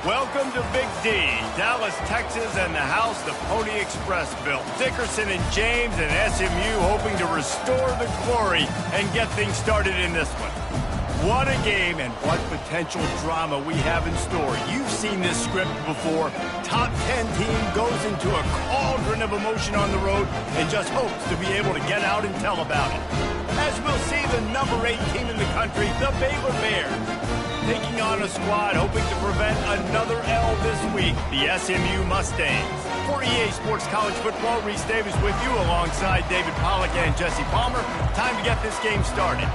Welcome to Big D, Dallas, Texas, and the house the Pony Express built. Dickerson and James and SMU hoping to restore the glory and get things started in this one. What a game and what potential drama we have in store. You've seen this script before. Top 10 team goes into a cauldron of emotion on the road and just hopes to be able to get out and tell about it. As we'll see the number 8 team in the country, the Baylor Bears, taking on a squad hoping to prevent another L this week, the SMU Mustangs. For EA Sports College Football, Reese Davis with you alongside David Pollack and Jesse Palmer. Time to get this game started.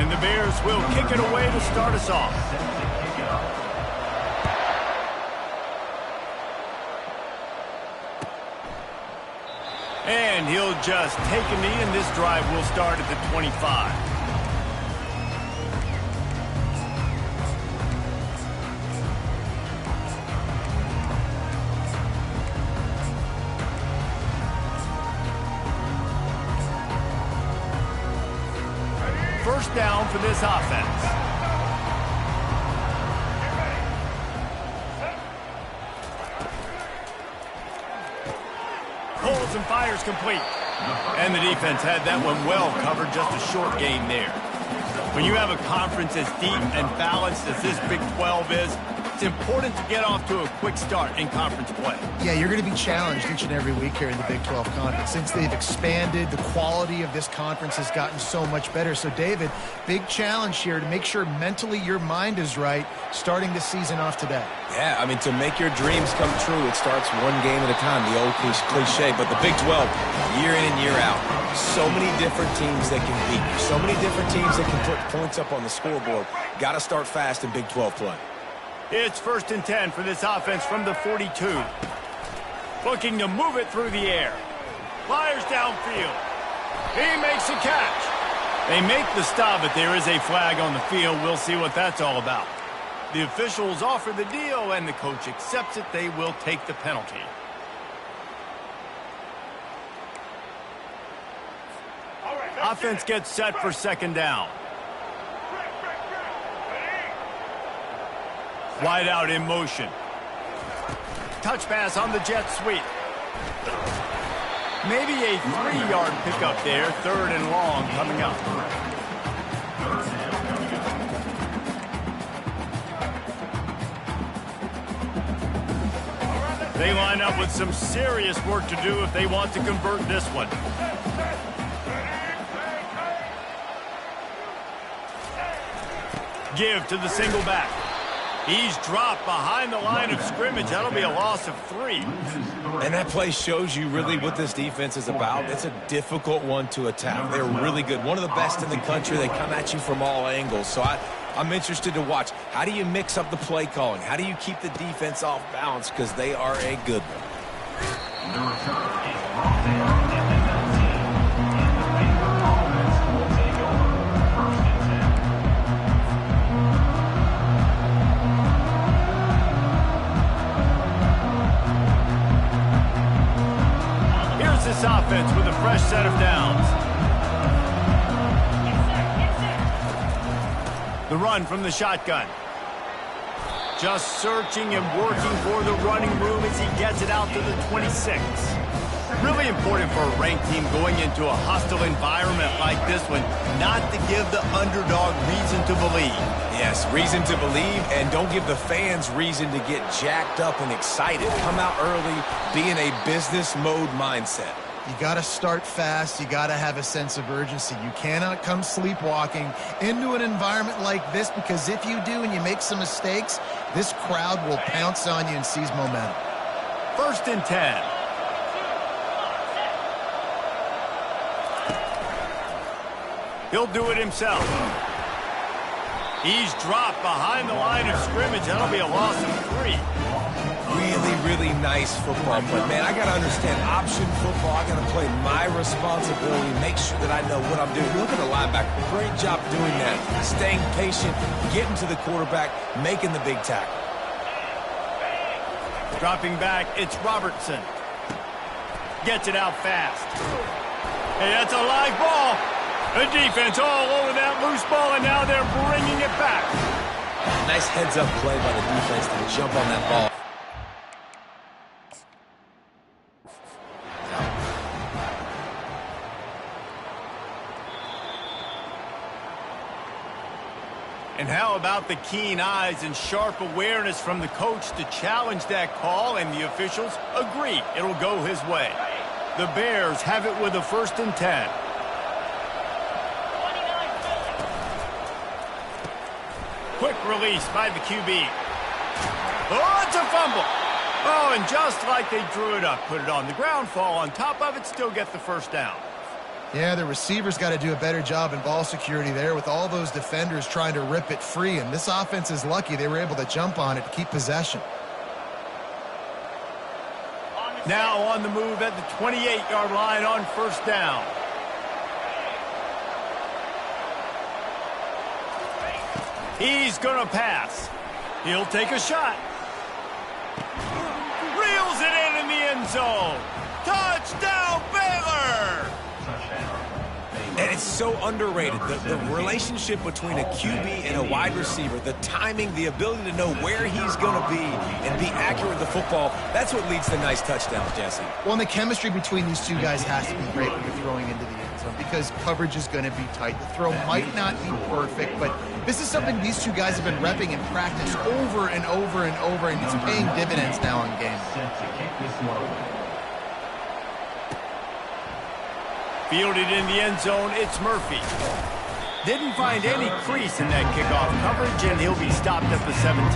And the Bears will kick it away to start us off. And he'll just take a knee, and this drive will start at the 25. First down for this offense. Pulls and fires complete. And the defense had that one well covered, just a short gain there. When you have a conference as deep and balanced as this Big 12 is, it's important to get off to a quick start in conference play. Yeah, you're going to be challenged each and every week here in the Big 12 Conference. Since they've expanded, the quality of this conference has gotten so much better. So, David, big challenge here to make sure mentally your mind is right starting the season off today. Yeah, I mean, to make your dreams come true, it starts one game at a time, the old cliche. But the Big 12, year in and year out, so many different teams that can beat you, so many different teams that can put points up on the scoreboard. Got to start fast in Big 12 play. It's 1st and 10 for this offense from the 42. Looking to move it through the air. Fires downfield. He makes a catch. They make the stop, but there is a flag on the field. We'll see what that's all about. The officials offer the deal, and the coach accepts it. They will take the penalty. Offense gets set for 2nd down. Wide out in motion. Touch pass on the jet sweep. Maybe a 3-yard pickup there. 3rd and long coming up. They line up with some serious work to do if they want to convert this one. Give to the single back. He's dropped behind the line of scrimmage. That'll be a loss of 3. And that play shows you really what this defense is about. It's a difficult one to attack. They're really good. One of the best in the country. They come at you from all angles. So I'm interested to watch. How do you mix up the play calling? How do you keep the defense off balance? Because they are a good one. This offense with a fresh set of downs. The run from the shotgun. Just searching and working for the running room as he gets it out to the 26. Really important for a ranked team going into a hostile environment like this one, not to give the underdog reason to believe. Yes, reason to believe, and don't give the fans reason to get jacked up and excited. Come out early, be in a business mode mindset. You got to start fast. You got to have a sense of urgency. You cannot come sleepwalking into an environment like this, because if you do and you make some mistakes, this crowd will pounce on you and seize momentum. 1st and 10. He'll do it himself. He's dropped behind the line of scrimmage. That'll be a loss of 3. Really, really nice football play. Man, I got to understand option football. I got to play my responsibility, make sure that I know what I'm doing. Look at the linebacker. Great job doing that. Staying patient, getting to the quarterback, making the big tackle. Dropping back, it's Robertson. Gets it out fast. Hey, that's a live ball. The defense all over that loose ball, and now they're bringing it back. nice heads-up play by the defense to jump on that ball. And how about the keen eyes and sharp awareness from the coach to challenge that call, and the officials agree it'll go his way. The Bears have it with a 1st and 10. Quick release by the QB. Oh, it's a fumble. Oh, and just like they drew it up, put it on the ground, fall on top of it, still get the 1st down. Yeah, the receivers got to do a better job in ball security there with all those defenders trying to rip it free, and this offense is lucky they were able to jump on it to keep possession. Now on the move at the 28-yard line on 1st down. He's going to pass. He'll take a shot. Reels it in the end zone. Touchdown, Baylor! And it's so underrated. The relationship between a QB and a wide receiver, the timing, the ability to know where he's going to be and be accurate with the football, that's what leads to nice touchdowns, Jesse. Well, and the chemistry between these two guys has to be great when you're throwing into the end zone because coverage is going to be tight. The throw might not be perfect, but this is something these two guys have been repping in practice over and over and over, and it's paying dividends now in games. Fielded in the end zone, it's Murphy. Didn't find any crease in that kickoff coverage, and he'll be stopped at the 17.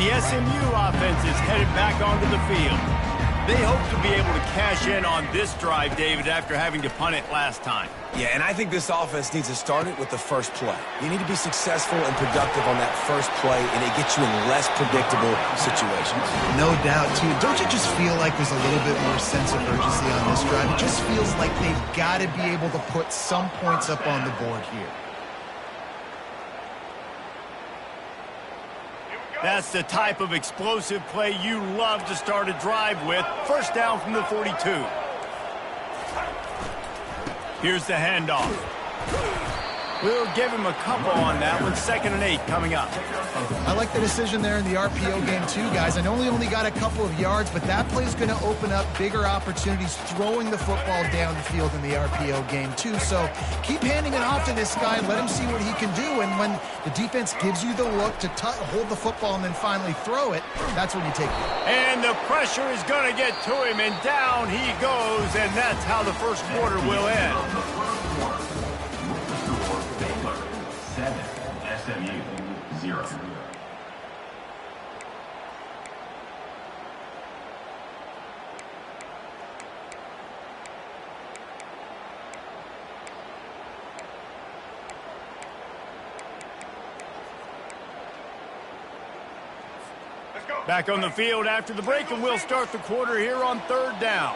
The SMU offense is headed back onto the field. They hope to be able to cash in on this drive, David, after having to punt it last time. Yeah, and I think this offense needs to start it with the first play. You need to be successful and productive on that first play, and it gets you in less predictable situations. No doubt, too. Don't you just feel like there's a little bit more sense of urgency on this drive? It just feels like they've got to be able to put some points up on the board here. That's the type of explosive play you love to start a drive with. 1st down from the 42. Here's the handoff. We'll give him a couple on that one. 2nd and 8 coming up. I like the decision there in the RPO game too, guys. I know he only got a couple of yards, but that play is going to open up bigger opportunities throwing the football down the field in the RPO game too. So keep handing it off to this guy and let him see what he can do. And when the defense gives you the look to hold the football and then finally throw it, that's when you take it. And the pressure is going to get to him, and down he goes, and that's how the 1st quarter will end. 7, SMU 0. Back on the field after the break, and we'll start the quarter here on 3rd down.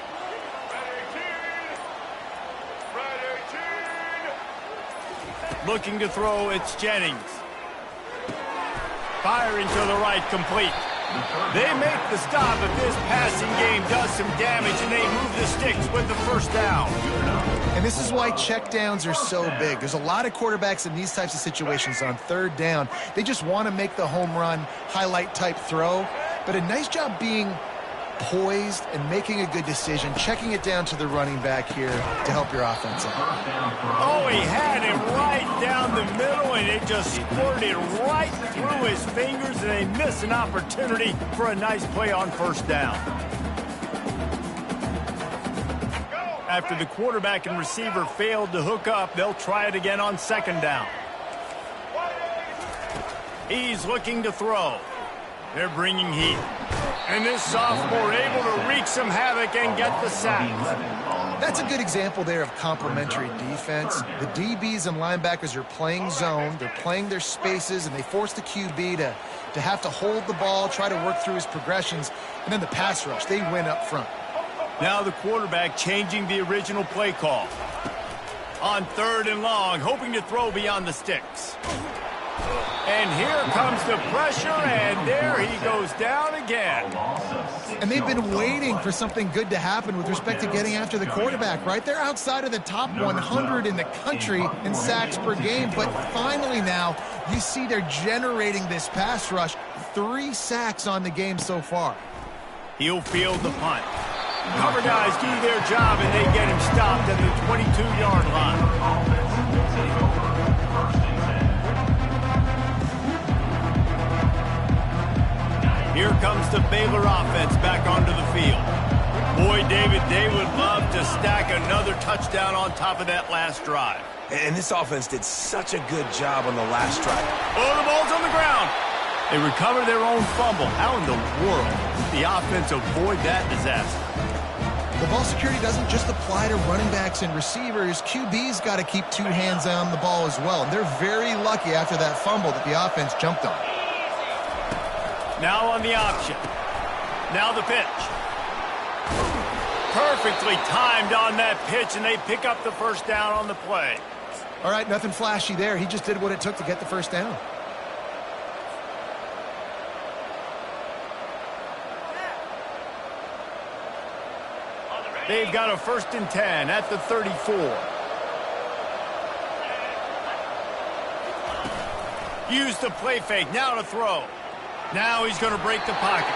Looking to throw, it's Jennings. Firing to the right, complete. They make the stop, but this passing game does some damage, and they move the sticks with the 1st down. And this is why checkdowns are so big. There's a lot of quarterbacks in these types of situations on 3rd down. They just want to make the home run, highlight-type throw. But a nice job being poised and making a good decision, checking it down to the running back here to help your offense out. Oh, he had him right down the middle, and it just squirted right through his fingers, and they miss an opportunity for a nice play on 1st down. After the quarterback and receiver failed to hook up, they'll try it again on 2nd down. He's looking to throw. They're bringing heat. And this sophomore able to wreak some havoc and get the sack. That's a good example there of complementary defense. The DBs and linebackers are playing zone. They're playing their spaces, and they force the QB to have to hold the ball, try to work through his progressions, and then the pass rush. They win up front. Now the quarterback changing the original play call. On 3rd and long, hoping to throw beyond the sticks. And here comes the pressure, and there he goes down again. And they've been waiting for something good to happen with respect to getting after the quarterback, right? They're outside of the top 100 in the country in sacks per game, but finally now you see they're generating this pass rush. 3 sacks on the game so far. He'll field the punt. Cover guys do their job, and they get him stopped at the 22-yard line. Here comes the Baylor offense back onto the field. Boy, David, they would love to stack another touchdown on top of that last drive. And this offense did such a good job on the last drive. Oh, the ball's on the ground. They recover their own fumble. How in the world did the offense avoid that disaster? The ball security doesn't just apply to running backs and receivers. QB's got to keep 2 hands on the ball as well. And they're very lucky after that fumble that the offense jumped on. Now on the option. Now the pitch. Perfectly timed on that pitch, and they pick up the first down on the play. All right, nothing flashy there. He just did what it took to get the first down. They've got a 1st and 10 at the 34. Use the play fake. Now to throw. Now he's going to break the pocket.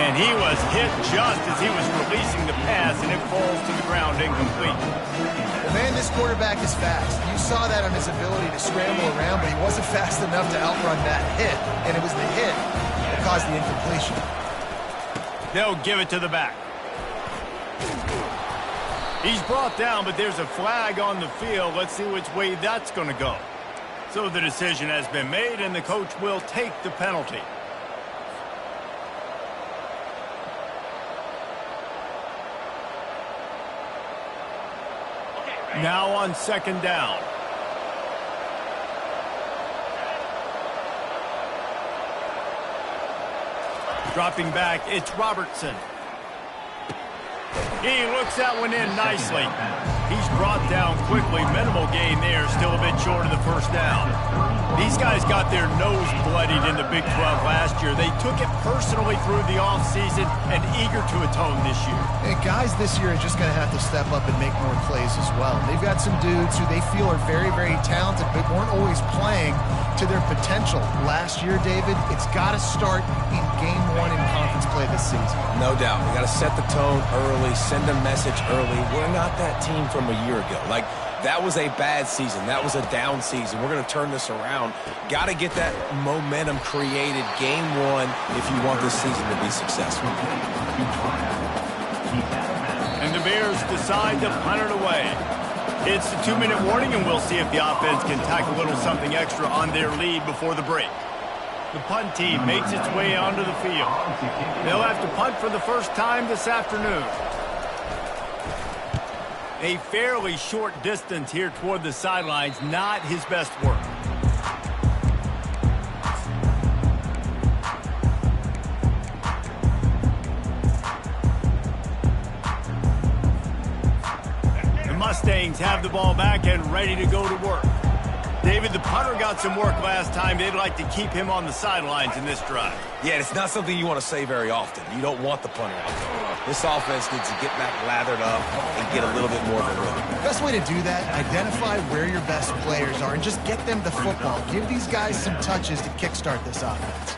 And he was hit just as he was releasing the pass, and it falls to the ground incomplete. Well, man, this quarterback is fast. You saw that on his ability to scramble around, but he wasn't fast enough to outrun that hit. And it was the hit that caused the incompletion. They'll give it to the back. He's brought down, but there's a flag on the field. Let's see which way that's going to go. So the decision has been made, and the coach will take the penalty. Now on 2nd down. Dropping back, it's Robertson. He looks that one in nicely. He's brought down quickly. Minimal gain there, still a bit short of the first down. These guys got their nose bloodied in the Big 12 last year. They took it personally through the offseason and eager to atone this year. And guys this year are just going to have to step up and make more plays as well. They've got some dudes who they feel are very, very talented, but weren't always playing to their potential. Last year, David, it's got to start in game 1 in conference play this season. No doubt. We got to set the tone early, send a message early. We're not that team from a year ago. Like, that was a bad season. That was a down season. We're going to turn this around. Got to get that momentum created game 1 if you want this season to be successful. And the Bears decide to punt it away. It's the 2-minute warning, and we'll see if the offense can tack a little something extra on their lead before the break. The punt team makes its way onto the field. They'll have to punt for the first time this afternoon. A fairly short distance here toward the sidelines, not his best work. The Mustangs have the ball back and ready to go to work. David, the punter got some work last time. They'd like to keep him on the sidelines in this drive. Yeah, it's not something you want to say very often. You don't want the punter out there. This offense needs to get back lathered up and get a little bit more of a rhythm. The best way to do that, identify where your best players are and just get them the football. Give these guys some touches to kickstart this offense.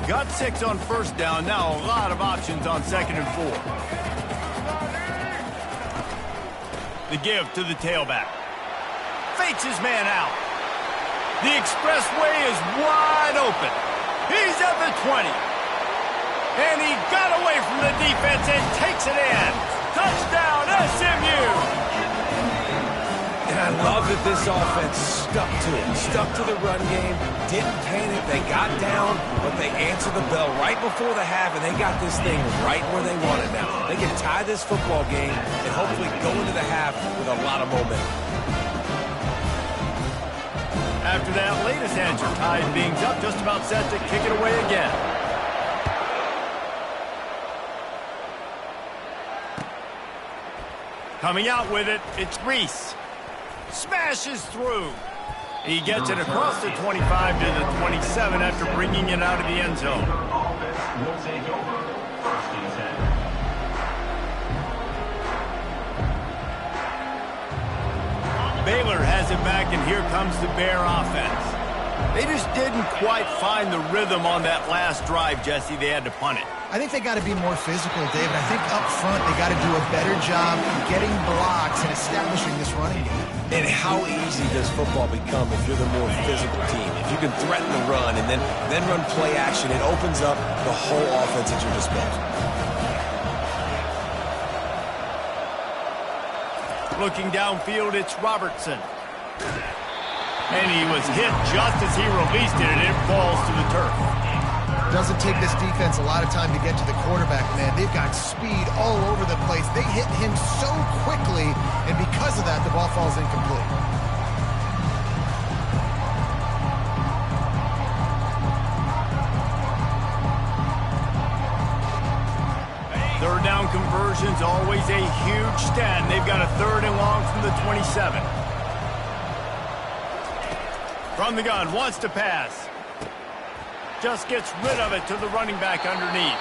Got 6 on 1st down. Now a lot of options on 2nd and 4. The give to the tailback. Fakes his man out. The expressway is wide open. He's at the 20. And he got away from the defense and takes it in. Touchdown, SMU! And I love that this offense stuck to it. Stuck to the run game. Didn't panic. They got down, but they answered the bell right before the half, and they got this thing right where they want it now. They can tie this football game and hopefully go into the half with a lot of momentum. After that latest answer, tied things up, just about set to kick it away again. Coming out with it, it's Reese. Smashes through. He gets it across the 25 to the 27 after bringing it out of the end zone. Offense will take over. First and 10. Baylor has it back, and here comes the Bear offense. They just didn't quite find the rhythm on that last drive, Jesse. They had to punt it. I think they got to be more physical, David. I think up front they got to do a better job getting blocks and establishing this running game. And how easy does football become if you're the more physical team? If you can threaten the run and then run play action, it opens up the whole offense at your disposal. Looking downfield, it's Robertson. And he was hit just as he released it, and it falls to the turf. Doesn't take this defense a lot of time to get to the quarterback, man. They've got speed all over the place. They hit him so quickly, and because of that, the ball falls incomplete. Third down conversion's always a huge stand. They've got a 3rd and long from the 27. From the gun, wants to pass. Just gets rid of it to the running back underneath.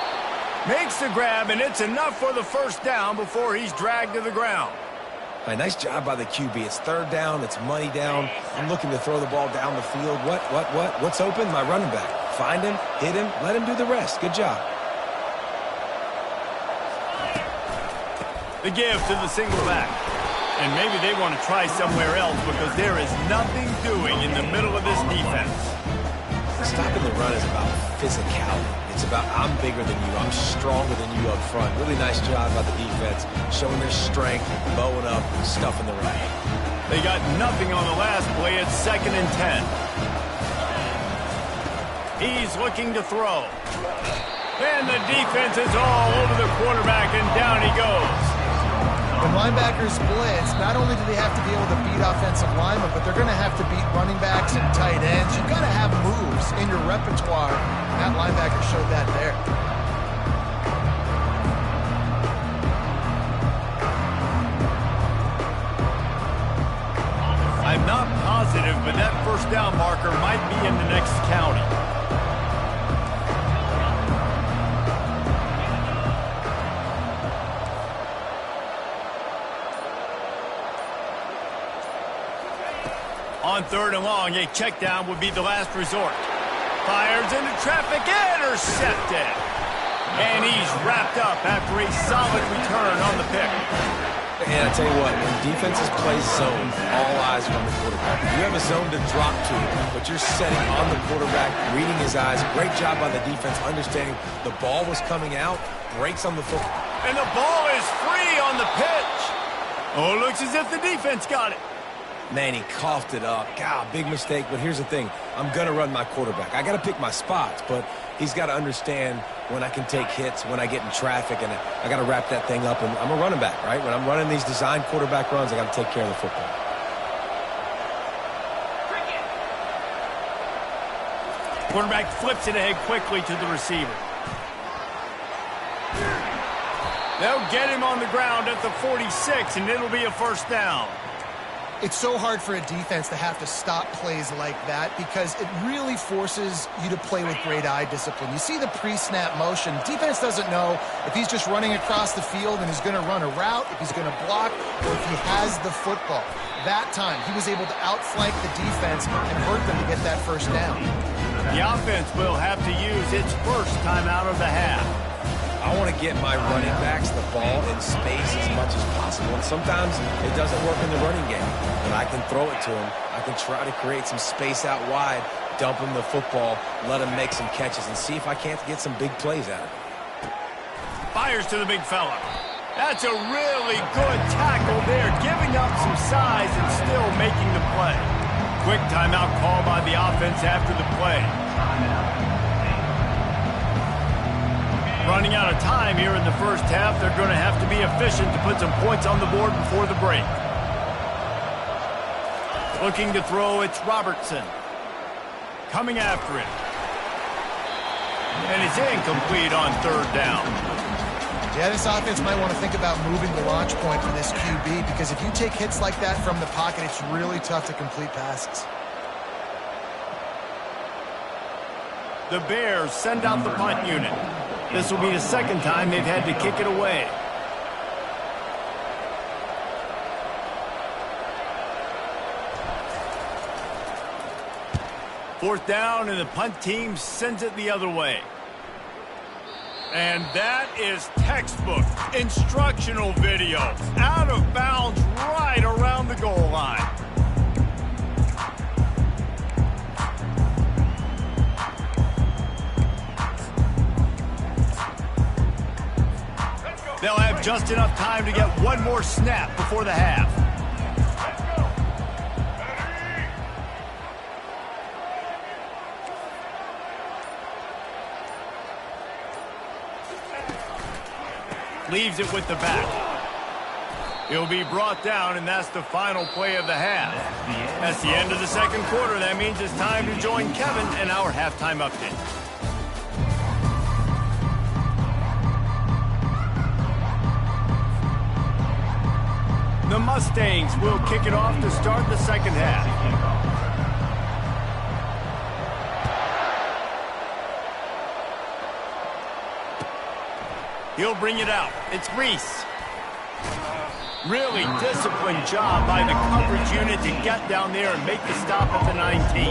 Makes the grab, and it's enough for the 1st down before he's dragged to the ground. Right, nice job by the QB. It's 3rd down. It's money down. I'm looking to throw the ball down the field. What's open? My running back. Find him, hit him, let him do the rest. Good job. The give to the single back. And maybe they want to try somewhere else because there is nothing doing in the middle of this defense. Stopping the run is about physicality. It's about I'm bigger than you. I'm stronger than you up front. Really nice job by the defense, showing their strength, bowing up, stuffing the run. They got nothing on the last play. It's 2nd and 10. He's looking to throw. And the defense is all over the quarterback, and down he goes. When linebackers blitz, not only do they have to be able to beat offensive linemen, but they're going to have to beat running backs and tight ends. You've got to have moves in your repertoire. That linebacker showed that there. I'm not positive, but that 1st down marker might be in the next county. On 3rd and long, a check down would be the last resort. Fires into traffic, intercepted. And he's wrapped up after a solid return on the pick. And I tell you what, when defenses play zone, all eyes are on the quarterback. You have a zone to drop to, but you're setting on the quarterback, reading his eyes. Great job by the defense, understanding the ball was coming out, breaks on the football. And the ball is free on the pitch. Oh, it looks as if the defense got it. Man, he coughed it up. God, big mistake, but here's the thing. I'm going to run my quarterback. I got to pick my spots, but he's got to understand when I can take hits, when I get in traffic, and I got to wrap that thing up. And I'm a running back, right? When I'm running these design quarterback runs, I got to take care of the football. Quarterback flips it ahead quickly to the receiver. They'll get him on the ground at the 46, and it'll be a 1st down. It's so hard for a defense to have to stop plays like that because it really forces you to play with great eye discipline. You see the pre-snap motion. Defense doesn't know if he's just running across the field and is going to run a route, if he's going to block, or if he has the football. That time, he was able to outflank the defense and hurt them to get that 1st down. The offense will have to use its 1st timeout of the half. I want to get my running backs the ball in space as much as possible. And sometimes it doesn't work in the running game, but I can throw it to him. I can try to create some space out wide, dump him the football, let him make some catches, and see if I can't get some big plays out of it. Fires to the big fella. That's a really good tackle there, giving up some size and still making the play. Quick timeout call by the offense after the play. Running out of time here in the 1st half. They're going to have to be efficient to put some points on the board before the break. Looking to throw, it's Robertson. Coming after him. And it's incomplete on 3rd down. Yeah, this offense might want to think about moving the launch point for this QB because if you take hits like that from the pocket, it's really tough to complete passes. The Bears send out the punt unit. This will be the second time they've had to kick it away. Fourth down, and the punt team sends it the other way. And that is textbook instructional video. Out of bounds right around the goal line. They'll have just enough time to get one more snap before the half. Leaves it with the back. He'll be brought down, and that's the final play of the half. That's the end of the second quarter. That means it's time to join Kevin in our halftime update. The Mustangs will kick it off to start the second half. He'll bring it out. It's Reese. Really disciplined job by the coverage unit to get down there and make the stop at the 19.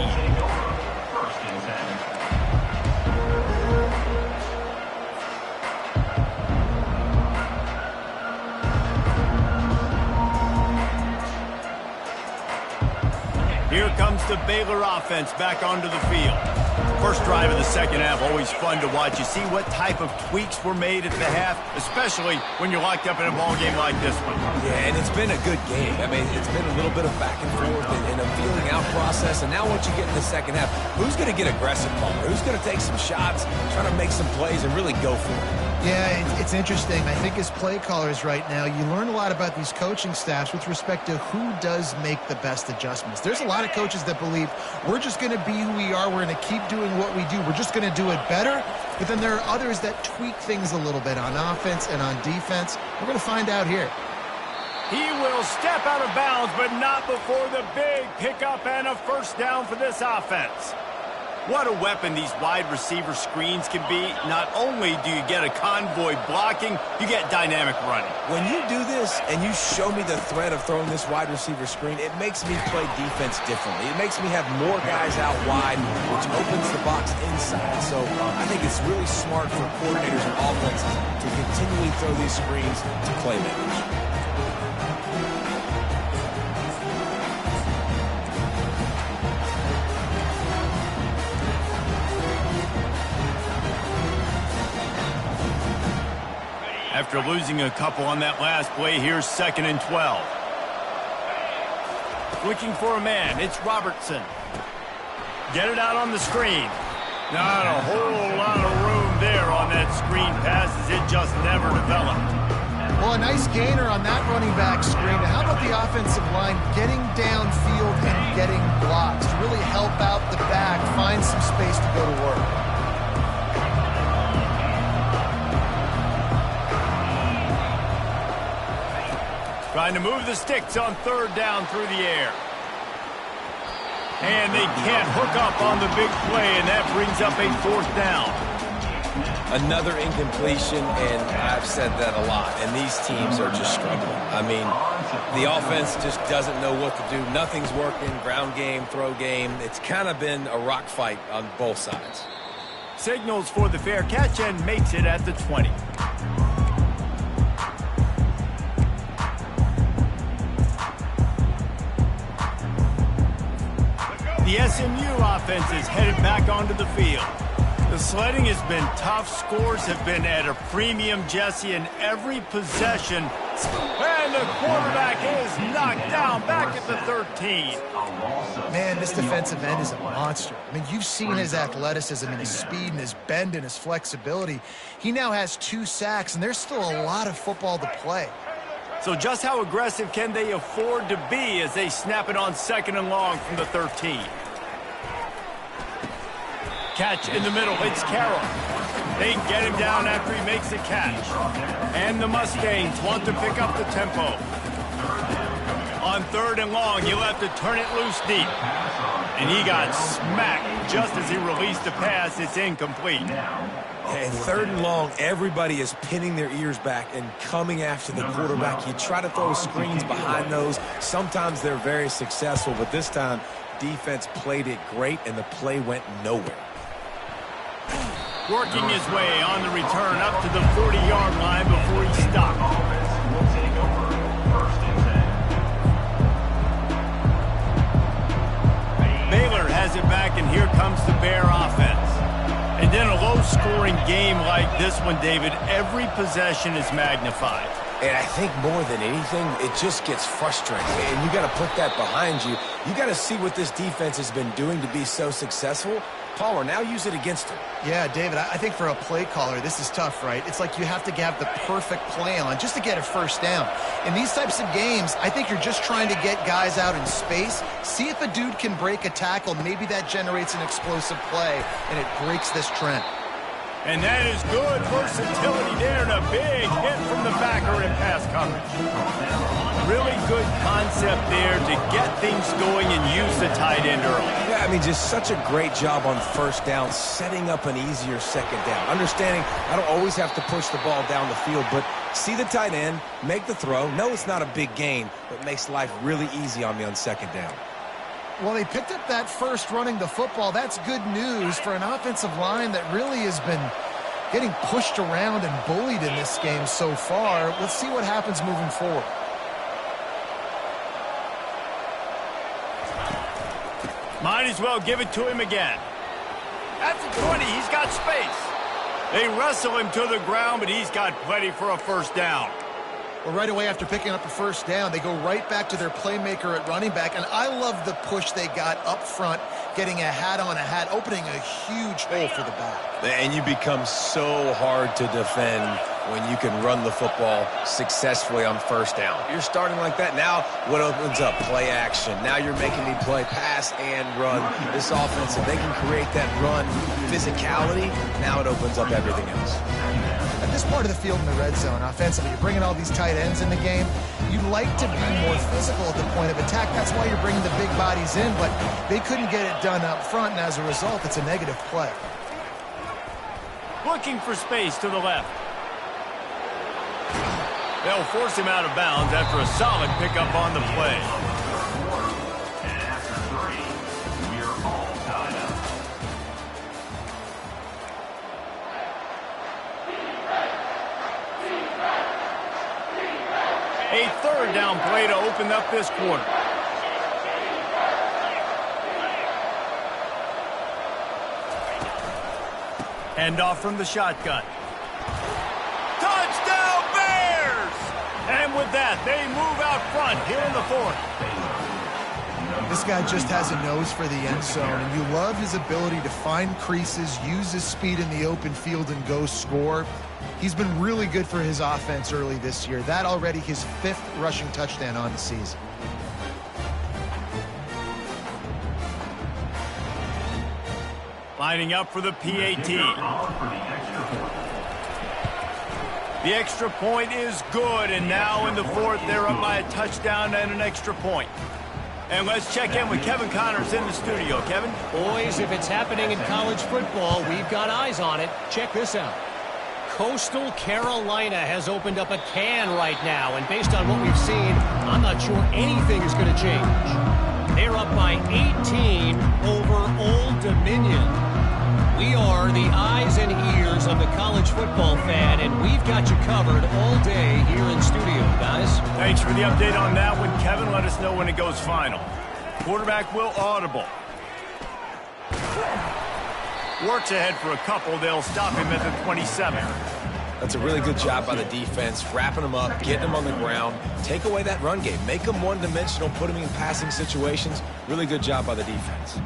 Here comes the Baylor offense back onto the field. First drive of the second half, always fun to watch. You see what type of tweaks were made at the half, especially when you're locked up in a ball game like this one. Yeah, and it's been a good game. I mean, it's been a little bit of back and forth and a feeling out process. And now once you get in the second half, who's going to get aggressive, Palmer? Who's going to take some shots, try to make some plays, and really go for it? Yeah, it's interesting. I think as play callers right now, you learn a lot about these coaching staffs with respect to who does make the best adjustments. There's a lot of coaches that believe we're just going to be who we are. We're going to keep doing what we do. We're just going to do it better. But then there are others that tweak things a little bit on offense and on defense. We're going to find out here. He will step out of bounds, but not before the big pickup and a first down for this offense. What a weapon these wide receiver screens can be. Not only do you get a convoy blocking, you get dynamic running. When you do this and you show me the threat of throwing this wide receiver screen, it makes me play defense differently. It makes me have more guys out wide, which opens the box inside. So I think it's really smart for coordinators and offenses to continually throw these screens to playmakers. After losing a couple on that last play, here's 2nd and 12. Looking for a man, it's Robertson. Get it out on the screen. Not a whole lot of room there on that screen pass as it just never developed. Well, a nice gainer on that running back screen. How about the offensive line getting downfield and getting blocks to really help out the back, find some space to go to work? Trying to move the sticks on 3rd down through the air. And they can't hook up on the big play, and that brings up a 4th down. Another incompletion, and I've said that a lot, and these teams are just struggling. I mean, the offense just doesn't know what to do. Nothing's working, ground game, throw game. It's kind of been a rock fight on both sides. Signals for the fair catch and makes it at the 20. The SMU offense is headed back onto the field. The sledding has been tough. Scores have been at a premium, Jesse, in every possession. And the quarterback is knocked down back at the 13. Man, this defensive end is a monster. I mean, you've seen his athleticism and his speed and his bend and his flexibility. He now has 2 sacks, and there's still a lot of football to play. So just how aggressive can they afford to be as they snap it on 2nd and long from the 13? Catch in the middle. It's Carroll. They get him down after he makes the catch. And the Mustangs want to pick up the tempo. On 3rd and long, he'll have to turn it loose deep. And he got smacked just as he released the pass, it's incomplete. And 3rd and long, everybody is pinning their ears back and coming after the quarterback. You try to throw screens behind those. Sometimes they're very successful, but this time, defense played it great, and the play went nowhere. Working his way on the return up to the 40-yard line before he stopped. Offense will take over 1st and 10. Baylor has it back, and here comes the Bear offense. And in a low-scoring game like this one, David, every possession is magnified. And I think more than anything, it just gets frustrating. And you got to put that behind you. You got to see what this defense has been doing to be so successful. Palmer, now use it against him. Yeah, David, I think for a play caller, this is tough, right? It's like you have to have the perfect play on just to get a first down. In these types of games, I think you're just trying to get guys out in space, see if a dude can break a tackle. Maybe that generates an explosive play, and it breaks this trend. And that is good versatility there, and a big hit from the backer in pass coverage. Really good concept there to get things going and use the tight end early. Yeah, I mean, just such a great job on 1st down, setting up an easier 2nd down. Understanding I don't always have to push the ball down the field, but see the tight end, make the throw. No, it's not a big gain, but makes life really easy on me on 2nd down. Well, they picked up that first running the football. That's good news for an offensive line that really has been getting pushed around and bullied in this game so far. Let's see what happens moving forward. Might as well give it to him again. At the 20, he's got space. They wrestle him to the ground, but he's got plenty for a first down. Well, right away after picking up a first down, they go right back to their playmaker at running back, and I love the push they got up front, getting a hat on a hat, opening a huge hole for the back. And you become so hard to defend when you can run the football successfully on 1st down. You're starting like that. Now what opens up? Play action. Now you're making me play pass and run. This offense, if they can create that run physicality, now it opens up everything else. At this part of the field in the red zone, offensively, you're bringing all these tight ends in the game. You'd like to be more physical at the point of attack. That's why you're bringing the big bodies in, but they couldn't get it done up front, and as a result, it's a negative play. Looking for space to the left. They'll force him out of bounds after a solid pickup on the play. And after 3, we're all tied up. A 3rd down play to open up this quarter. Handoff from the shotgun. Touchdown Bears! And with that, they move out front here in the 4th. This guy just has a nose for the end zone, and you love his ability to find creases, use his speed in the open field, and go score. He's been really good for his offense early this year. That already his 5th rushing touchdown on the season. Lining up for the PAT. The extra point is good, and now in the 4th, they're up by a touchdown and an extra point. And let's check in with Kevin Connors in the studio. Kevin? Boys, if it's happening in college football, we've got eyes on it. Check this out. Coastal Carolina has opened up a can right now, and based on what we've seen, I'm not sure anything is going to change. They're up by 18 over Old Dominion. We are the eyes and ears of the college football fan, and we've got you covered all day here in studio, guys. Thanks for the update on that one, Kevin. Let us know when it goes final. Quarterback will audible. Works ahead for a couple. They'll stop him at the 27. That's a really good job by the defense, wrapping them up, getting them on the ground, take away that run game, make them one-dimensional, put them in passing situations. Really good job by the defense.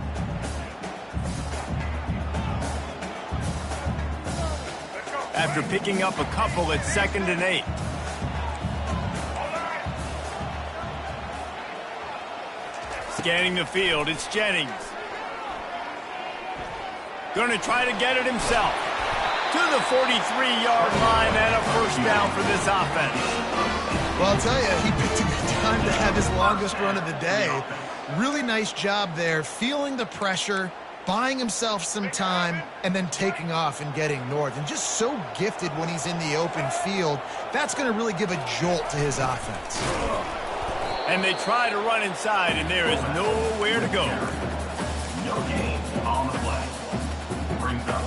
After picking up a couple, it's 2nd and 8. Scanning the field, it's Jennings. Going to try to get it himself. To the 43-yard line and a first down for this offense. Well, I'll tell you, he picked a good time to have his longest run of the day. Really nice job there, feeling the pressure, buying himself some time, and then taking off and getting north. And just so gifted when he's in the open field, that's going to really give a jolt to his offense. And they try to run inside, and there is nowhere to go. No gain on the play. Brings up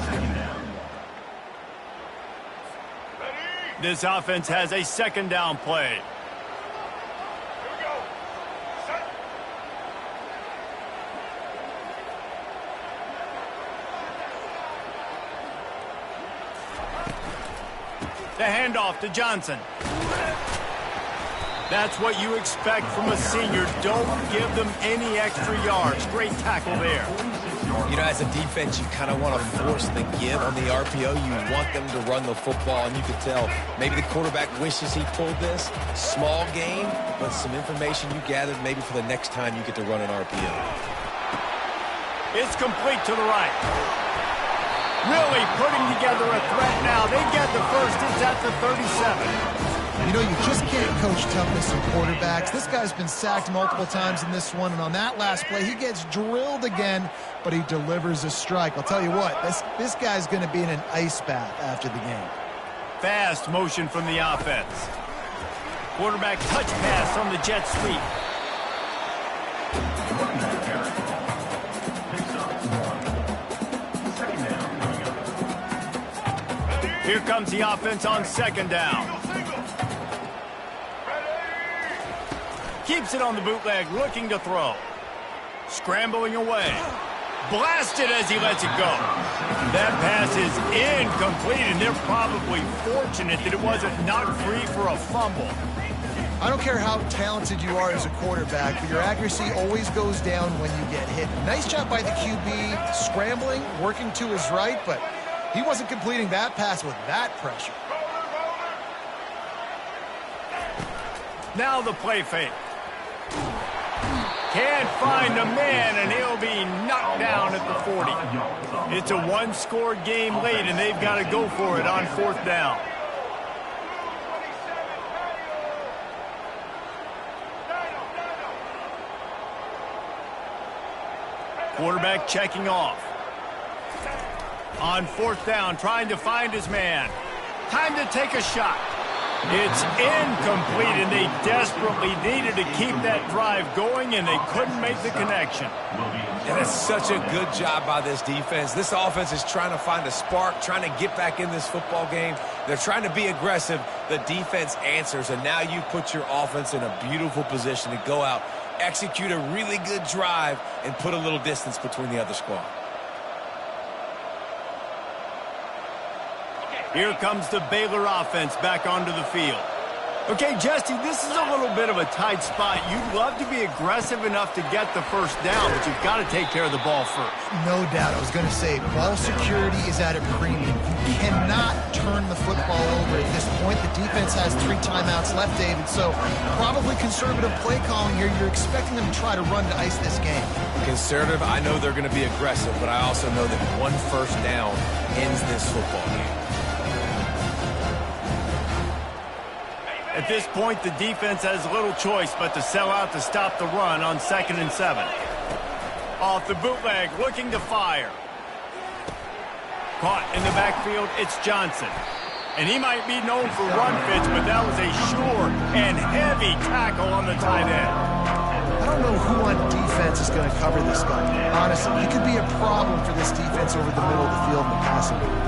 second down. This offense has a second down play. The handoff to Johnson. That's what you expect from a senior. Don't give them any extra yards. Great tackle there. You know, as a defense, you kind of want to force the give on the RPO. You want them to run the football, and you can tell maybe the quarterback wishes he pulled this. Small game, but some information you gathered maybe for the next time you get to run an RPO. It's complete to the right. Really putting together a threat now. They get the first. It's at the 37. You know, you just can't coach toughness in quarterbacks. This guy's been sacked multiple times in this one, and on that last play, he gets drilled again, but he delivers a strike. I'll tell you what, this guy's going to be in an ice bath after the game. Fast motion from the offense. Quarterback touch pass on the jet sweep. Here comes the offense on second down. Keeps it on the bootleg, looking to throw. Scrambling away. Blasted as he lets it go. That pass is incomplete, and they're probably fortunate that it wasn't knocked free for a fumble. I don't care how talented you are as a quarterback, but your accuracy always goes down when you get hit. Nice job by the QB, scrambling, working to his right, but he wasn't completing that pass with that pressure. Now the play fake. Can't find a man, and he'll be knocked down at the 40. It's a one-score game late, and they've got to go for it on fourth down. Quarterback checking off. On fourth down, trying to find his man. Time to take a shot. It's incomplete, and they desperately needed to keep that drive going, and they couldn't make the connection. And it's such a good job by this defense. This offense is trying to find a spark, trying to get back in this football game. They're trying to be aggressive. The defense answers, and now you put your offense in a beautiful position to go out, execute a really good drive, and put a little distance between the other squad. Here comes the Baylor offense back onto the field. Okay, Jesse, this is a little bit of a tight spot. You'd love to be aggressive enough to get the first down, but you've got to take care of the ball first. No doubt. I was going to say, ball security is at a premium. You cannot turn the football over at this point. The defense has 3 timeouts left, David, so probably conservative play calling here. You're expecting them to try to run to ice this game. Conservative, I know they're going to be aggressive, but I also know that one first down ends this football game. At this point, the defense has little choice but to sell out to stop the run on 2nd and 7. Off the bootleg, looking to fire. Caught in the backfield, it's Johnson. And he might be known for run fits, but that was a sure and heavy tackle on the tight end. I don't know who on defense is going to cover this guy. Honestly, he could be a problem for this defense over the middle of the field in the passing game.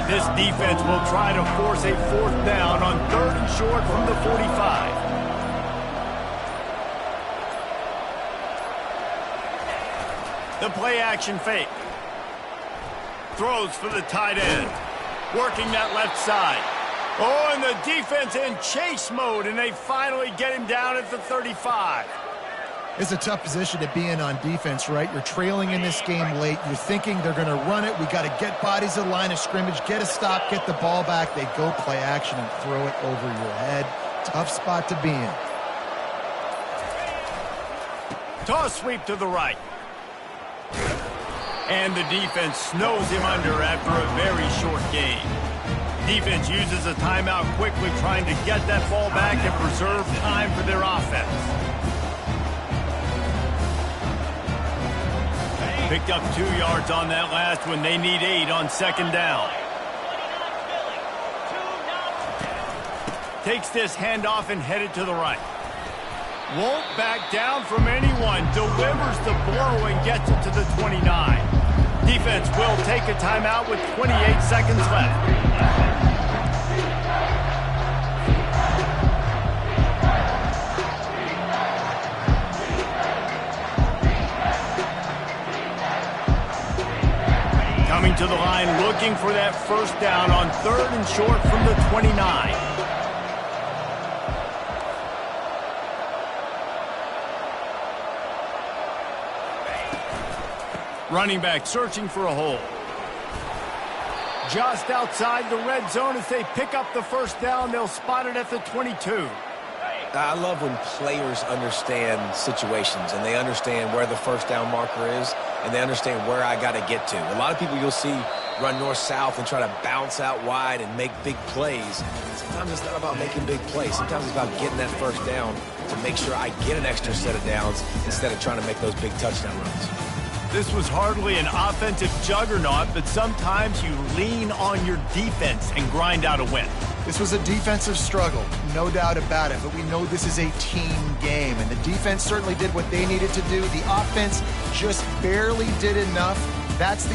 This defense will try to force a fourth down on 3rd and short from the 45. The play action fake. Throws for the tight end. Working that left side. Oh, and the defense in chase mode, and they finally get him down at the 35. It's a tough position to be in on defense, right? You're trailing in this game late. You're thinking they're going to run it. We got to get bodies in line of scrimmage, get a stop, get the ball back. They go play action and throw it over your head. Tough spot to be in. Toss sweep to the right. And the defense snows him under after a very short game. Defense uses a timeout quickly, trying to get that ball back and preserve time for their offense. Picked up 2 yards on that last one. They need 8 on second down. Takes this handoff and headed to the right. Won't back down from anyone. Delivers the blow and gets it to the 29. Defense will take a timeout with 28 seconds left. Coming to the line, looking for that first down on 3rd and short from the 29. Running back searching for a hole. Just outside the red zone as they pick up the first down. They'll spot it at the 22. I love when players understand situations and they understand where the first down marker is and they understand where I got to get to. A lot of people you'll see run north-south and try to bounce out wide and make big plays. Sometimes it's not about making big plays. Sometimes it's about getting that first down to make sure I get an extra set of downs instead of trying to make those big touchdown runs. This was hardly an offensive juggernaut, but sometimes you lean on your defense and grind out a win. This was a defensive struggle, no doubt about it, but we know this is a team game, and the defense certainly did what they needed to do. The offense just barely did enough. That's the